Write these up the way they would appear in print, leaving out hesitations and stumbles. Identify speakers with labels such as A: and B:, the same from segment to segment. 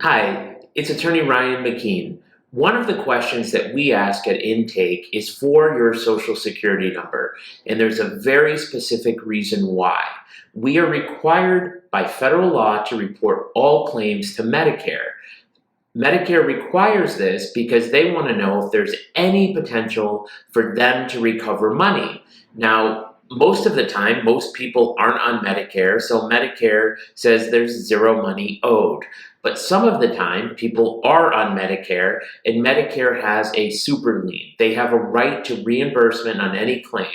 A: Hi, it's attorney Ryan McKeen. One of the questions that we ask at intake is for your social security number, and there's a very specific reason why. We are required by federal law to report all claims to Medicare. Medicare requires this because they want to know if there's any potential for them to recover money. Now, most of the time, most people aren't on Medicare, so Medicare says there's zero money owed. But some of the time, people are on Medicare, and Medicare has a super lien. They have a right to reimbursement on any claim.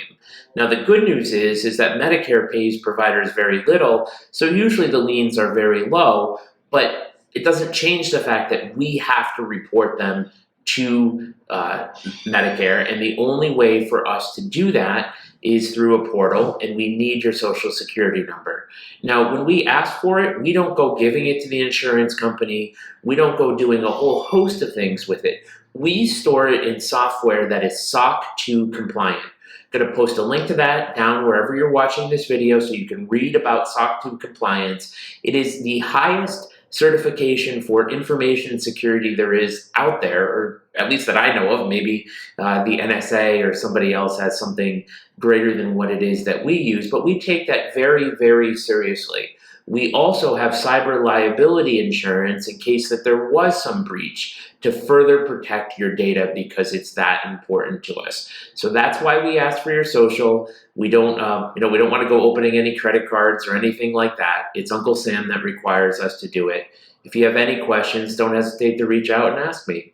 A: Now, the good news is that Medicare pays providers very little, so usually the liens are very low, but it doesn't change the fact that we have to report them to Medicare, and the only way for us to do that is through a portal, and we need your social security number. Now, when we ask for it, we don't go giving it to the insurance company. We don't go doing a whole host of things with it. We store it in software that is SOC 2 compliant. I'm going to post a link to that down wherever you're watching this video so you can read about SOC 2 compliance. It is the highest certification for information security there is out there, or at least that I know of. Maybe the NSA or somebody else has something greater than what it is that we use, but we take that very, very seriously. We also have cyber liability insurance in case that there was some breach to further protect your data because it's that important to us. So that's why we ask for your social. We don't, we don't want to go opening any credit cards or anything like that. It's Uncle Sam that requires us to do it. If you have any questions, don't hesitate to reach out and ask me.